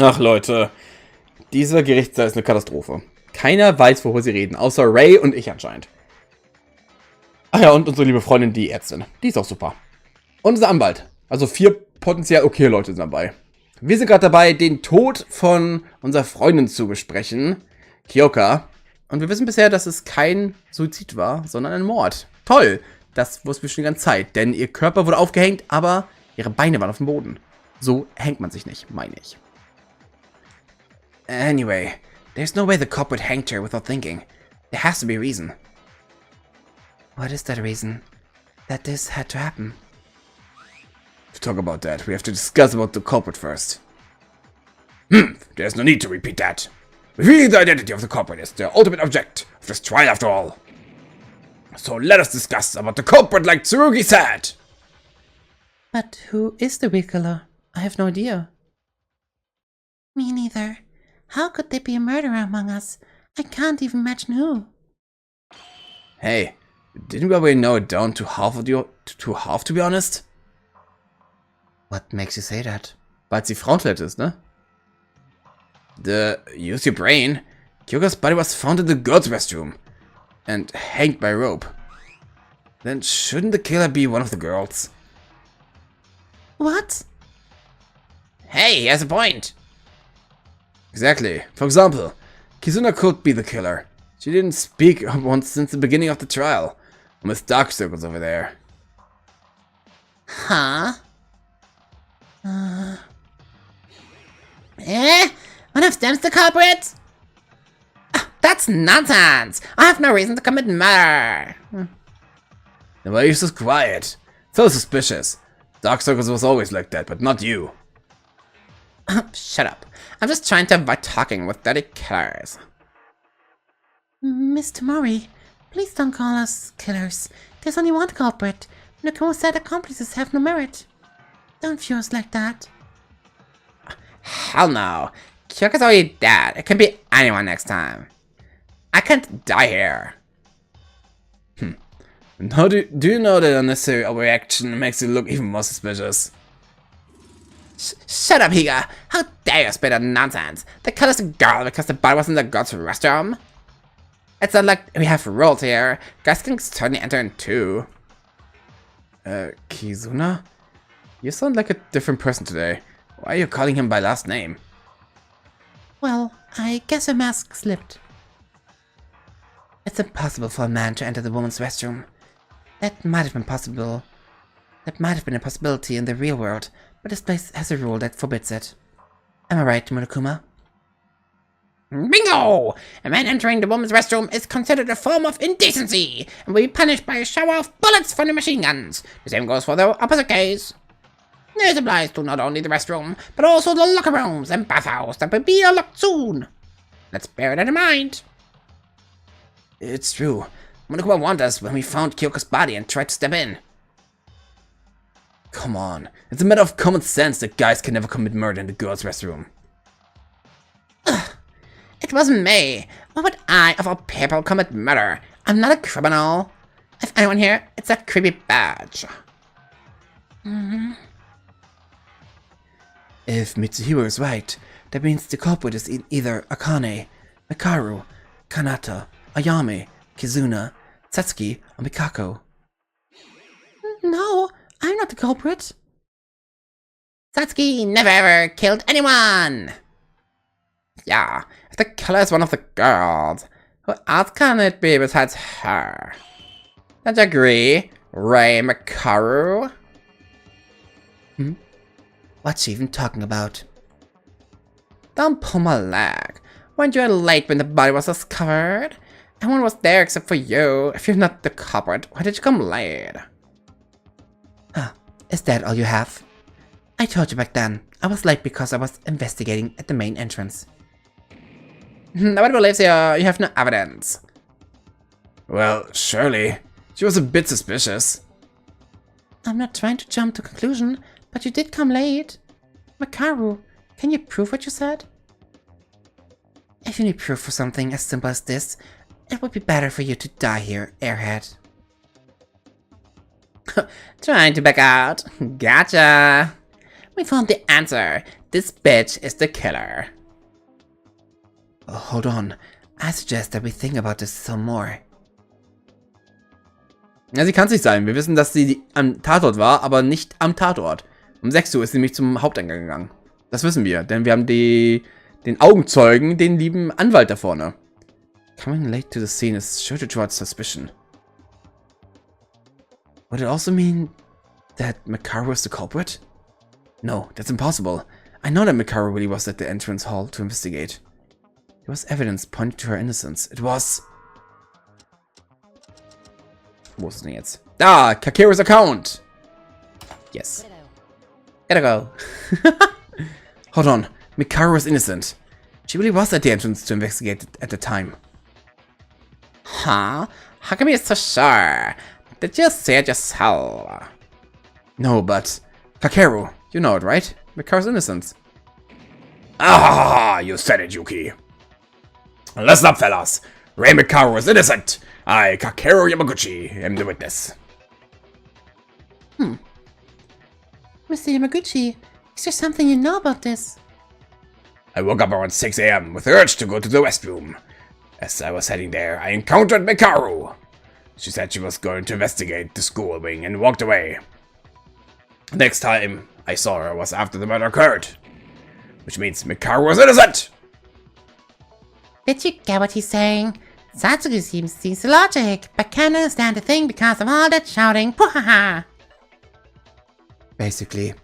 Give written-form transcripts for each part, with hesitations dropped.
Ach Leute, dieser Gerichtssaal ist eine Katastrophe. Keiner weiß, worüber sie reden, außer Ray und ich anscheinend. Ach ja, und unsere liebe Freundin, die Ärztin. Die ist auch super. Und unser Anwalt. Also 4 potenziell okay Leute sind dabei. Wir sind gerade dabei, den Tod von unserer Freundin zu besprechen. Kyoka. Und wir wissen bisher, dass es kein Suizid war, sondern ein Mord. Toll! Das wussten wir schon die ganze Zeit, denn ihr Körper wurde aufgehängt, aber ihre Beine waren auf dem Boden. So hängt man sich nicht, meine ich. Anyway, there's no way the culprit hanged her without thinking. There has to be a reason. What is that reason? That this had to happen? To talk about that, we have to discuss about the culprit first. There's no need to repeat that. Revealing the identity of the culprit is the ultimate object of this trial after all. So let us discuss about the culprit like Tsurugi said. But who is the real killer? I have no idea. Me neither. How could there be a murderer among us? I can't even imagine who. Hey, didn't we already know it down to half to be honest? What makes you say that? Weil sie Frauentoilette ist, ne? Use your brain. Kyoka's body was found in the girls' restroom. And hanged by rope. Then shouldn't the killer be one of the girls? What? Hey, he has a point. Exactly. For example, Kizuna could be the killer. She didn't speak once since the beginning of the trial. With dark circles over there. Huh? One of them's the culprit? That's nonsense! I have no reason to commit murder! Then why are you so quiet? So suspicious. Dark Circles was always like that, but not you. Shut up. I'm just trying to avoid talking with dirty killers. Mr. Mori, please don't call us killers. There's only one culprit. Nakumo said accomplices have no merit. Don't view us like that. Hell no. Kyoka's already dead. It can be anyone next time. I can't die here. Now do you know that unnecessary overreaction makes you look even more suspicious? Shut up, Higa! How dare you spit out nonsense? The killer's a girl because the body was in the girl's restroom? It's not like we have rules here. Guys can certainly enter in too. Kizuna? You sound like a different person today. Why are you calling him by last name? Well, I guess her mask slipped. It's impossible for a man to enter the woman's restroom. That might have been possible. That might have been a possibility in the real world, but this place has a rule that forbids it. Am I right, Monokuma? Bingo! A man entering the woman's restroom is considered a form of indecency and will be punished by a shower of bullets from the machine guns. The same goes for the opposite case. This applies to not only the restroom, but also the locker rooms and bathhouse that will be unlocked soon. Let's bear that in mind. It's true. Monokuma warned us when we found Kyoko's body and tried to step in. Come on. It's a matter of common sense that guys can never commit murder in the girls' restroom. Ugh. It wasn't me. Why would I, of all people, commit murder? I'm not a criminal. If anyone here, it's that creepy badge. If Mitsuhiro is right, that means the culprit is either Akane, Mikaru, Kanata, Ayame, Kizuna, Satsuki, or Mikako. No, I'm not the culprit. Satsuki never ever killed anyone! Yeah, if the killer is one of the girls, who else can it be besides her? Don't you agree, Ray Mikaru? What's she even talking about? Don't pull my leg. Weren't you late when the body was discovered? Everyone was there except for you. If you're not the culprit, why did you come late? Is that all you have? I told you back then. I was late because I was investigating at the main entrance. Nobody believes you. You have no evidence. Well, surely. She was a bit suspicious. I'm not trying to jump to conclusion, but you did come late. Mikaru, can you prove what you said? If you need proof for something as simple as this, it would be better for you to die here, airhead. Trying to back out. Gotcha. We found the answer. This bitch is the killer. Oh, hold on. I suggest that we think about this some more. Ja, sie kann es nicht sein. Wir wissen, dass sie am Tatort war, aber nicht am Tatort. Um 6 Uhr ist sie nämlich zum Haupteingang gegangen. Das wissen wir, denn wir haben den Augenzeugen, den lieben Anwalt da vorne. Coming late to the scene is sure to draw suspicion. Would it also mean that Mikaru is the culprit? No, that's impossible. I know that Mikaru really was at the entrance hall to investigate. There was evidence pointing to her innocence. It was... Wo ist es denn jetzt? Da! Kakeru's account! Yes. Gotta go. Hold on. Mikaru was innocent. She really was at the entrance to investigate at the time. Huh? How come you're so sure? Did you see it yourself? No, but... Kakeru, you know it, right? Mikaru's innocent. Ah, you said it, Yuki. Listen up, fellas. Rei Mikaru is innocent. I, Kakeru Yamaguchi, am the witness. Mr. Yamaguchi, is there something you know about this? I woke up around 6 a.m. with the urge to go to the restroom. As I was heading there, I encountered Mikaru. She said she was going to investigate the school wing and walked away. The next time I saw her was after the murder occurred. Which means Mikaru was innocent! Did you get what he's saying? Satsuki seems logic, but can't understand a thing because of all that shouting. Pwahaha! Basically,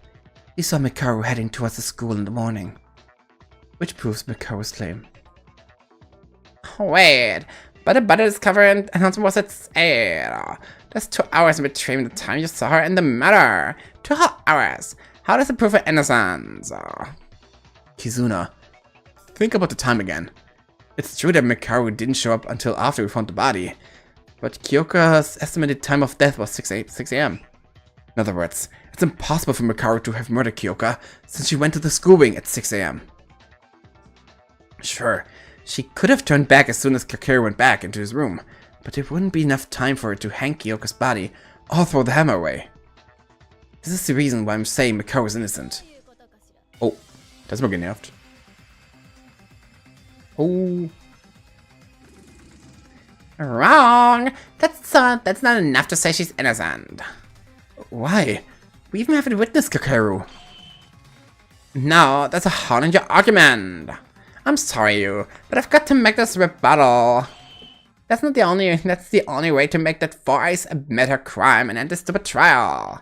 we saw Mikaru heading towards the school in the morning. Which proves Mikaru's claim. Wait, but the butter discovery announcement was at 8. That's 2 hours in between the time you saw her and the murder. 2 whole hours. How does it prove her innocence? Kizuna, think about the time again. It's true that Mikaru didn't show up until after we found the body, but Kyoka's estimated time of death was 6 a.m. In other words, it's impossible for Mikaru to have murdered Kyoka since she went to the school wing at 6 a.m. Sure, she could have turned back as soon as Kakeru went back into his room, but there wouldn't be enough time for her to hang Kyoka's body or throw the hammer away. This is the reason why I'm saying Mikaru is innocent. Oh, das ist mal genervt. Oh. Wrong! That's not enough to say she's innocent. Why? We even haven't witnessed Kakeru. No, that's a hole in your argument. I'm sorry, but I've got to make this rebuttal. That's the only way to make that voice admit her crime and end this stupid trial.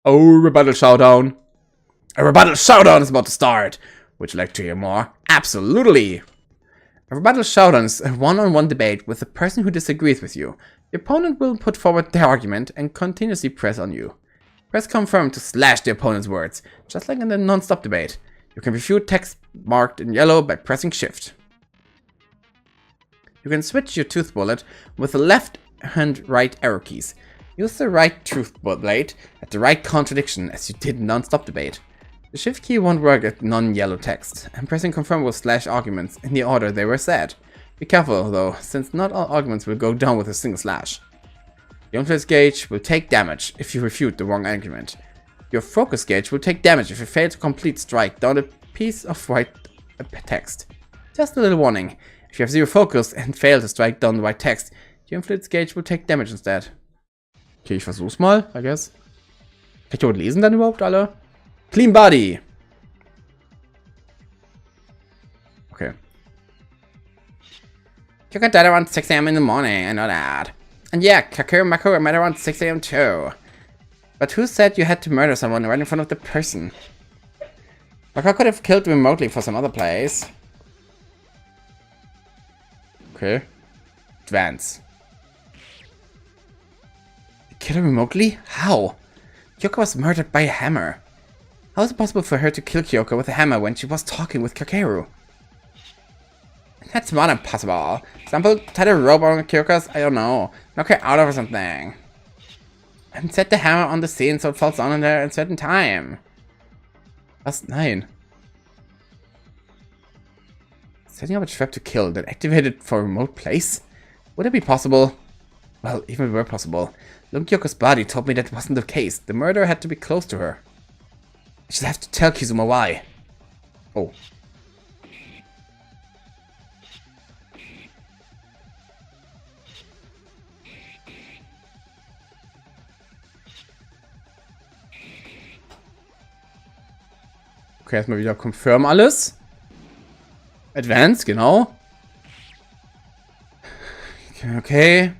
Oh, rebuttal showdown. A rebuttal showdown is about to start. Would you like to hear more? Absolutely! A rebuttal showdown is a one-on-one debate with the person who disagrees with you. The opponent will put forward their argument and continuously press on you. Press confirm to slash the opponent's words, just like in the non-stop debate. You can refute text marked in yellow by pressing shift. You can switch your truth bullet with the left and right arrow keys. Use the right truth blade at the right contradiction as you did in non-stop debate. The shift key won't work at non-yellow text, and pressing confirm will slash arguments in the order they were said. Be careful though, since not all arguments will go down with a single slash. The influence gauge will take damage if you refute the wrong argument. Your focus gauge will take damage if you fail to complete strike down a piece of white text. Just a little warning, if you have 0 focus and fail to strike down the white text, your influence gauge will take damage instead. Okay, ich versuch's mal, I guess. Kann ich dort lesen dann überhaupt alle? Clean body! Okay. Kyoka died around 6 a.m. in the morning, I know that. And yeah, Kakeru Mako met around 6 a.m. too. But who said you had to murder someone right in front of the person? Mako could have killed remotely for some other place. Okay. Advance. Kill her remotely? How? Kyoka was murdered by a hammer. How is it possible for her to kill Kyoka with a hammer when she was talking with Kakeru? That's not impossible. Example, tie a rope around Kyoka's, I don't know, knock her out or something. And set the hammer on the scene so it falls down in there at a certain time. Was? Nein. Setting up a trap to kill, then activate it for a remote place? Would it be possible? Well, even if it were possible, Kyoka's body told me that wasn't the case. The murderer had to be close to her. just have to tell Kizuma why. Oh. Okay, erstmal wieder confirm alles. Advance, genau. Okay.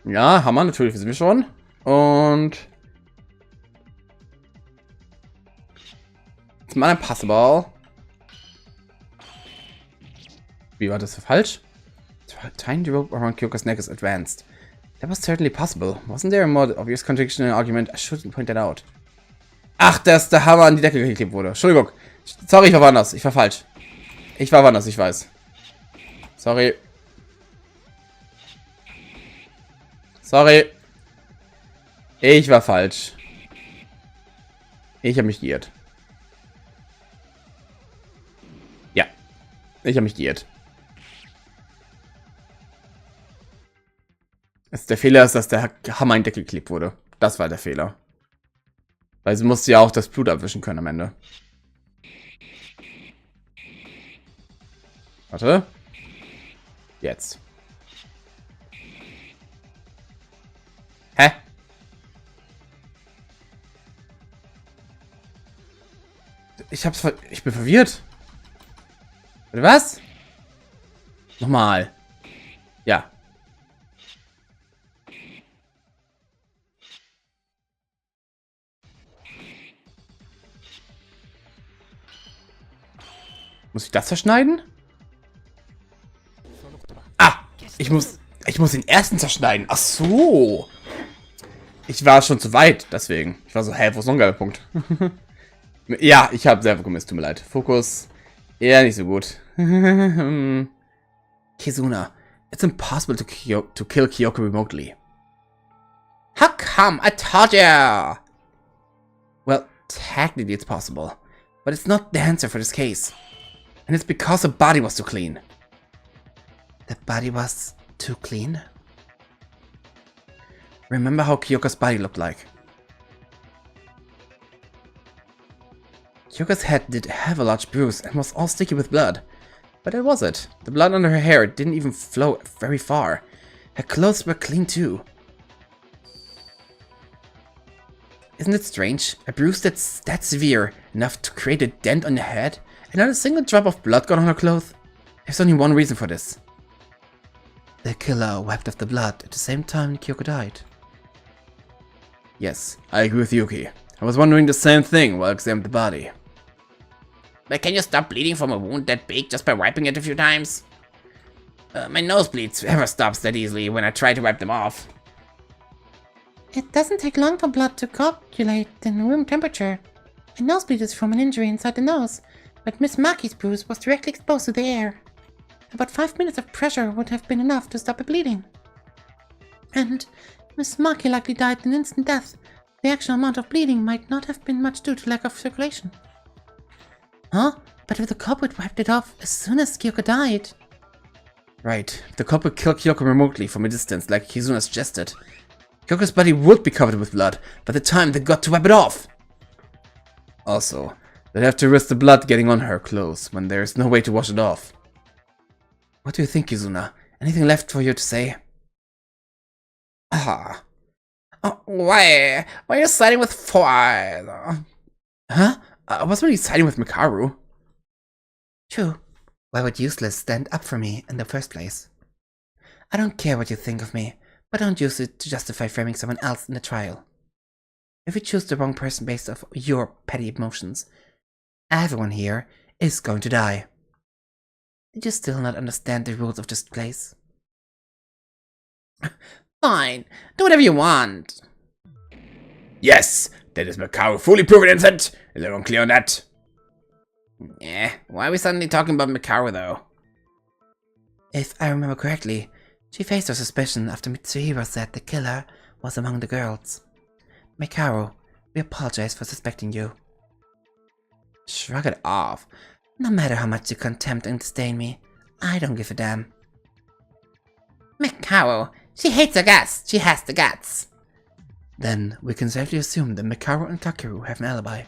Ja, Hammer, natürlich wissen wir schon. Und it's mal impossible. Wie war das falsch? Tying the rope around Kyoko's neck is advanced. That was certainly possible. Wasn't there a more obvious contradiction in the argument? I shouldn't point that out. Ach, dass der Hammer an die Decke geklebt wurde. Entschuldigung. Sorry, ich war woanders. Ich war falsch. Ich war woanders, ich weiß. Sorry. Sorry. Ich war falsch. Ich habe mich geirrt. Ja. Ich habe mich geirrt. Der Fehler ist, dass der Hammer in den Deckel geklebt wurde. Das war der Fehler. Weil sie musste ja auch das Blut abwischen können am Ende. Warte. Jetzt. Hä? Ich bin verwirrt. Was? Nochmal. Ja. Muss ich das zerschneiden? Ah! Ich muss den ersten zerschneiden. Ach so. Ich war schon zu weit, deswegen. Ich war so, hä, wo ist noch ein geiler Punkt? Ja, ich habe selber gemisst, tut mir leid. Fokus. Eher nicht so gut. Kizuna, it's impossible to kill Kyoko remotely. How come? I told you! Well, technically it's possible. But it's not the answer for this case. And it's because the body was too clean. The body was too clean? Remember how Kyoko's body looked like. Kyoko's head did have a large bruise and was all sticky with blood. But that was it. The blood under her hair didn't even flow very far. Her clothes were clean too. Isn't it strange? A bruise that's that severe enough to create a dent on your head and not a single drop of blood got on her clothes? There's only one reason for this. The killer wiped off the blood at the same time Kyoko died. Yes, I agree with Yuki. I was wondering the same thing while I examined the body. But can you stop bleeding from a wound that big just by wiping it a few times? My nosebleeds never stops that easily when I try to wipe them off. It doesn't take long for blood to coagulate in room temperature. A nosebleed is from an injury inside the nose, but Miss Maki's bruise was directly exposed to the air. About 5 minutes of pressure would have been enough to stop the bleeding. And Miss Maki likely died an instant death. The actual amount of bleeding might not have been much due to lack of circulation. Huh? But if the culprit wiped it off as soon as Kyoko died... Right. If the culprit killed Kyoko remotely from a distance, like Kizuna suggested, Kyoko's body would be covered with blood by the time they got to wipe it off. Also, they'd have to risk the blood getting on her clothes when there's no way to wash it off. What do you think, Kizuna? Anything left for you to say? Ah. Oh, why are you siding with Four? Huh? I was really siding with Mikaru. True. Why would Useless stand up for me in the first place? I don't care what you think of me, but don't use it to justify framing someone else in the trial. If you choose the wrong person based off your petty emotions, everyone here is going to die. Did you still not understand the rules of this place? Fine, do whatever you want. Yes, that is Mikaru fully proven innocent. Is everyone clear on that? Why are we suddenly talking about Mikaru though? If I remember correctly, she faced her suspicion after Mitsuhiro said the killer was among the girls. Mikaru, we apologize for suspecting you. Shrug it off. No matter how much you contempt and disdain me, I don't give a damn. Mikaru, she hates her guts. She has the guts. Then we can safely assume that Mikaru and Kakeru have an alibi.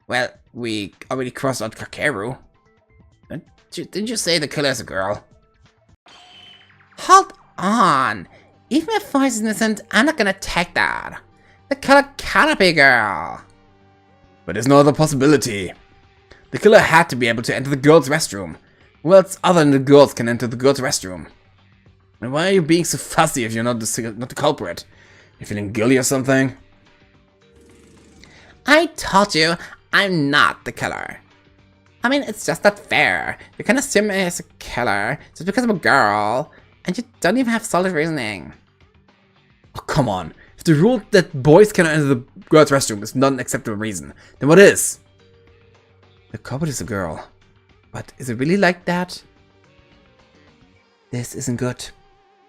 Well, we already crossed out Kakeru. Didn't you say the killer's a girl? Hold on! Even if Voice is innocent, I'm not gonna take that. The killer cannot be a girl. But there's no other possibility. The killer had to be able to enter the girls' restroom. Who else other than the girls can enter the girls' restroom? And why are you being so fussy if you're not the culprit? You feeling guilty or something? I told you, I'm not the killer. I mean, it's just not fair. You can assume me as a killer just because I'm a girl, and you don't even have solid reasoning. Oh, come on. If the rule that boys cannot enter the girls' restroom is not an acceptable reason, then what is? The culprit is a girl. But is it really like that? This isn't good.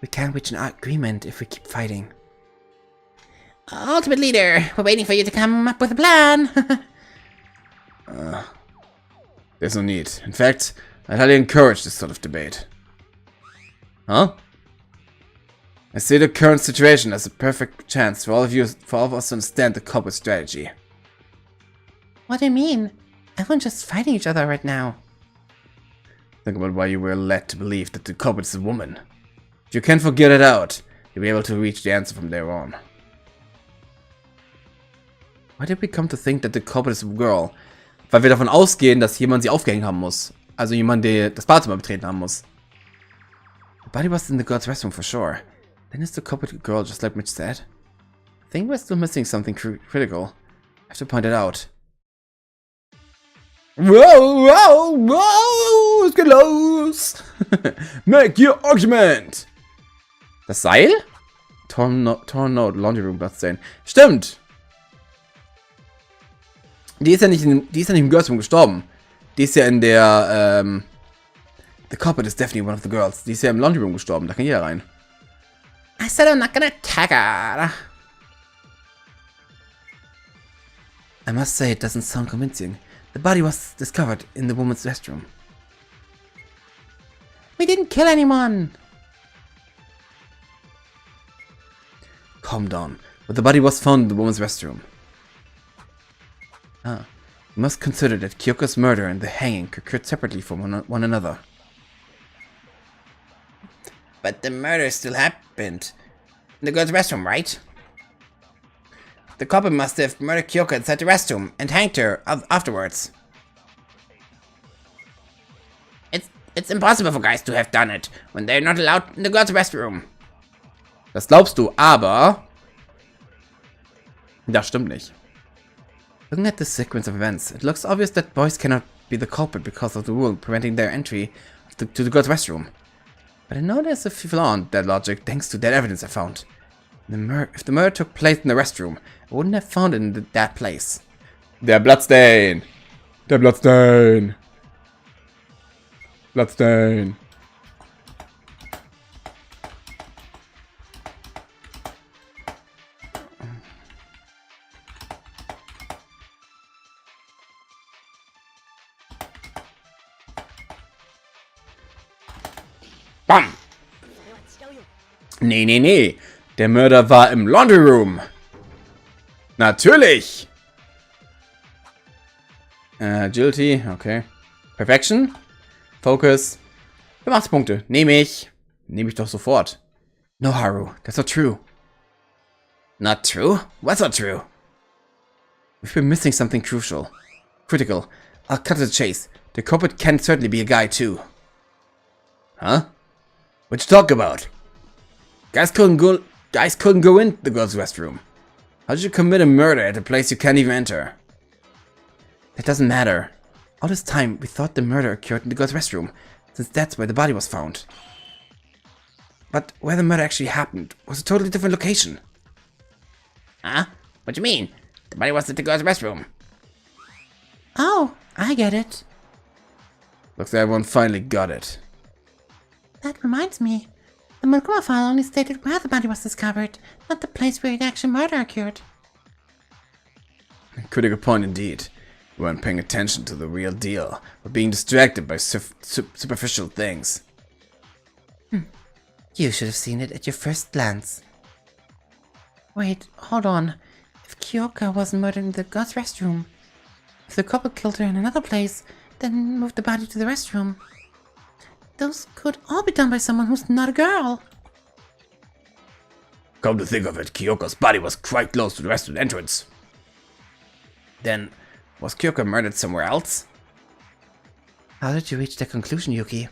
We can't reach an agreement if we keep fighting. Ultimate leader, we're waiting for you to come up with a plan. There's no need. In fact, I'd highly encourage this sort of debate. Huh? I see the current situation as a perfect chance for all of us to understand the culprit's strategy. What do you mean? Everyone's just fighting each other right now. Think about why you were led to believe that the culprit is a woman. If you can figure it out, you'll be able to reach the answer from there on. Why did we come to think that the culprit is a girl? Weil wir davon ausgehen, dass jemand sie aufgehängt haben muss. Also jemand, der das Badezimmer betreten haben muss. The body was in the girl's restroom for sure. Then is the culprit a girl, just like Mitch said? I think we're still missing something critical. I have to point it out. Whoa, whoa, whoa, es geht los! Make your argument! Das Seil? Torn Note, Laundry Room Bloodstain. Stimmt! Die ist ja nicht im Girls Room gestorben. Die ist ja in der, The culprit is definitely one of the girls. Die ist ja im Laundry Room gestorben, da kann jeder rein. I said I'm not gonna attack her. I must say it doesn't sound convincing. The body was discovered in the woman's restroom. We didn't kill anyone. Calm down. But the body was found in the woman's restroom. Ah. You must consider that Kyoko's murder and the hanging occurred separately from one another. But the murder still happened in the girl's restroom, right? The culprit must have murdered Kyoko inside the restroom and hanged her afterwards. It's impossible for guys to have done it when they're not allowed in the girl's restroom. Das glaubst du, aber... Das stimmt nicht. Looking at this sequence of events, it looks obvious that boys cannot be the culprit because of the rule preventing their entry to the girl's restroom. But I know there's a flaw in that logic thanks to that evidence I found. If the murder took place in the restroom, I wouldn't have found it in that place. Der Bloodstain! Der Bloodstain! Bloodstain! Bam! Nee. Der Mörder war im Laundry Room. Natürlich! Agility, okay. Perfection. Focus. 85 Punkte. Nehme ich doch sofort. No, Haru, that's not true. Not true? What's not true? We've been missing something critical. I'll cut to the chase. The culprit can certainly be a guy too. Huh? What you talk about? Guys couldn't go in the girls' restroom. How did you commit a murder at a place you can't even enter? That doesn't matter. All this time, we thought the murder occurred in the girls' restroom, since that's where the body was found. But where the murder actually happened was a totally different location. Huh? What do you mean? The body was at the girl's restroom. Oh, I get it. Looks like everyone finally got it. That reminds me. The Mokuma file only stated where the body was discovered, not the place where the actual murder occurred. Critical point indeed. You weren't paying attention to the real deal, but being distracted by superficial things. You should have seen it at your first glance. Wait, hold on. If Kyoka wasn't murdered in the girls' restroom, if the couple killed her in another place, then moved the body to the restroom, those could all be done by someone who's not a girl. Come to think of it, Kyoko's body was quite close to the restaurant entrance. Then, was Kyoko murdered somewhere else? How did you reach that conclusion, Yuki?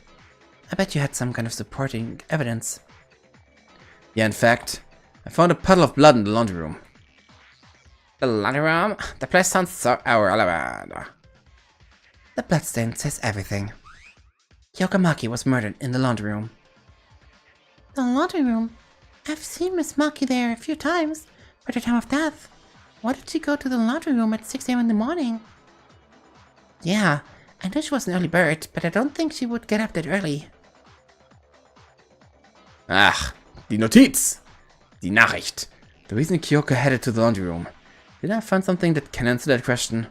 I bet you had some kind of supporting evidence. Yeah, in fact, I found a puddle of blood in the laundry room. The laundry room? The place sounds so irrelevant. The bloodstain says everything. Kyoka Maki was murdered in the laundry room. The laundry room? I've seen Miss Maki there a few times, but at the time of death. Why did she go to the laundry room at 6 a.m. in the morning? Yeah, I know she was an early bird, but I don't think she would get up that early. Ach, die Notiz! Die Nachricht. The reason Kyoka headed to the laundry room. Did I find something that can answer that question?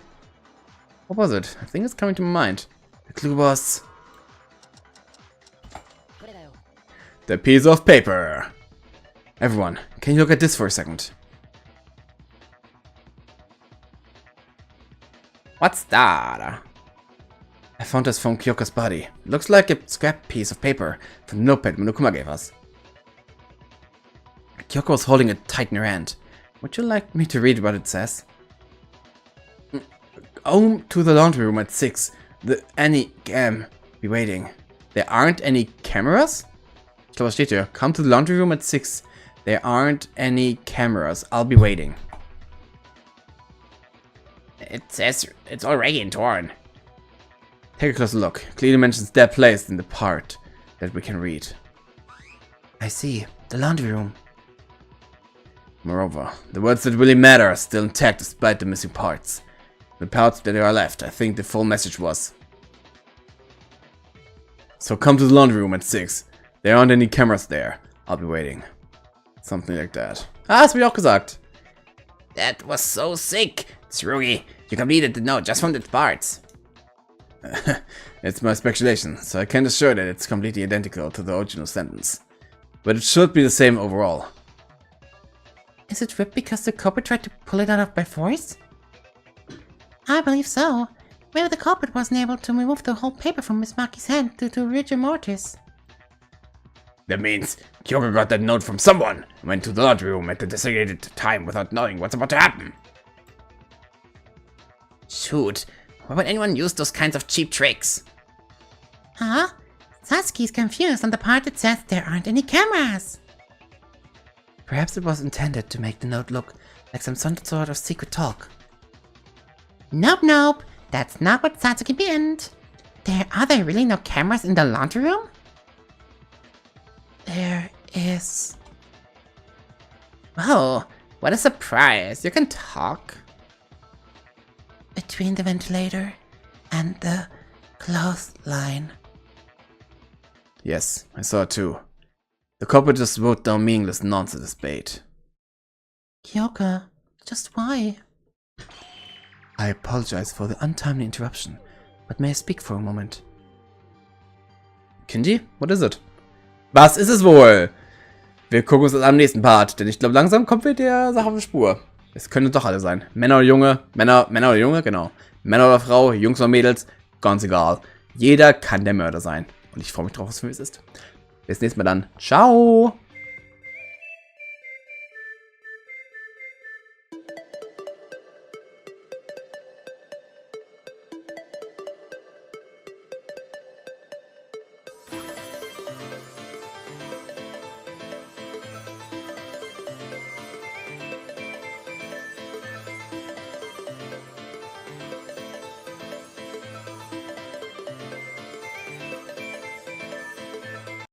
What was it? I think it's coming to my mind. The clue was... the piece of paper. Everyone, can you look at this for a second? What's that? I found this from Kyoka's body. Looks like a scrap piece of paper from the notepad Monokuma gave us. Kyoko was holding it tight in her hand. Would you like me to read what it says? Home to the laundry room at 6. Be waiting. There aren't any cameras? Ich glaube, was steht hier? Come to the laundry room at 6. There aren't any cameras. I'll be waiting. It says it's all raggy and torn. Take a closer look. Clearly mentions that place in the part that we can read. I see. The laundry room. Moreover, the words that really matter are still intact despite the missing parts. The parts that are left, I think the full message was. So come to the laundry room at 6. There aren't any cameras there. I'll be waiting. Something like that. Ah, das hab ich auch gesagt. That was so sick. Tsurugi, you completed the note just from the parts. It's my speculation, so I can't assure that it's completely identical to the original sentence. But it should be the same overall. Is it ripped because the culprit tried to pull it out by force? I believe so. Maybe the culprit wasn't able to remove the whole paper from Miss Maki's hand due to rigor mortis. That means Kyoko got that note from someone and went to the laundry room at the designated time without knowing what's about to happen. Shoot, why would anyone use those kinds of cheap tricks? Huh? Satsuki's confused on the part that says there aren't any cameras. Perhaps it was intended to make the note look like some sort of secret talk. Nope. That's not what Satsuki meant. Are there really no cameras in the laundry room? There is. Oh, what a surprise. You can talk. Between the ventilator and the clothesline. Yes, I saw it too. The culprit just wrote down meaningless nonsense as bait. Kyoka, just why? I apologize for the untimely interruption, but may I speak for a moment? Kinji, what is it? Was ist es wohl? Wir gucken uns das am nächsten Part, denn ich glaube, langsam kommen wir der Sache auf die Spur. Es können doch alle sein. Männer oder Junge, Männer oder Junge, genau. Männer oder Frau, Jungs oder Mädels, ganz egal. Jeder kann der Mörder sein. Und ich freue mich drauf, was für mich ist. Bis nächstes Mal dann. Ciao!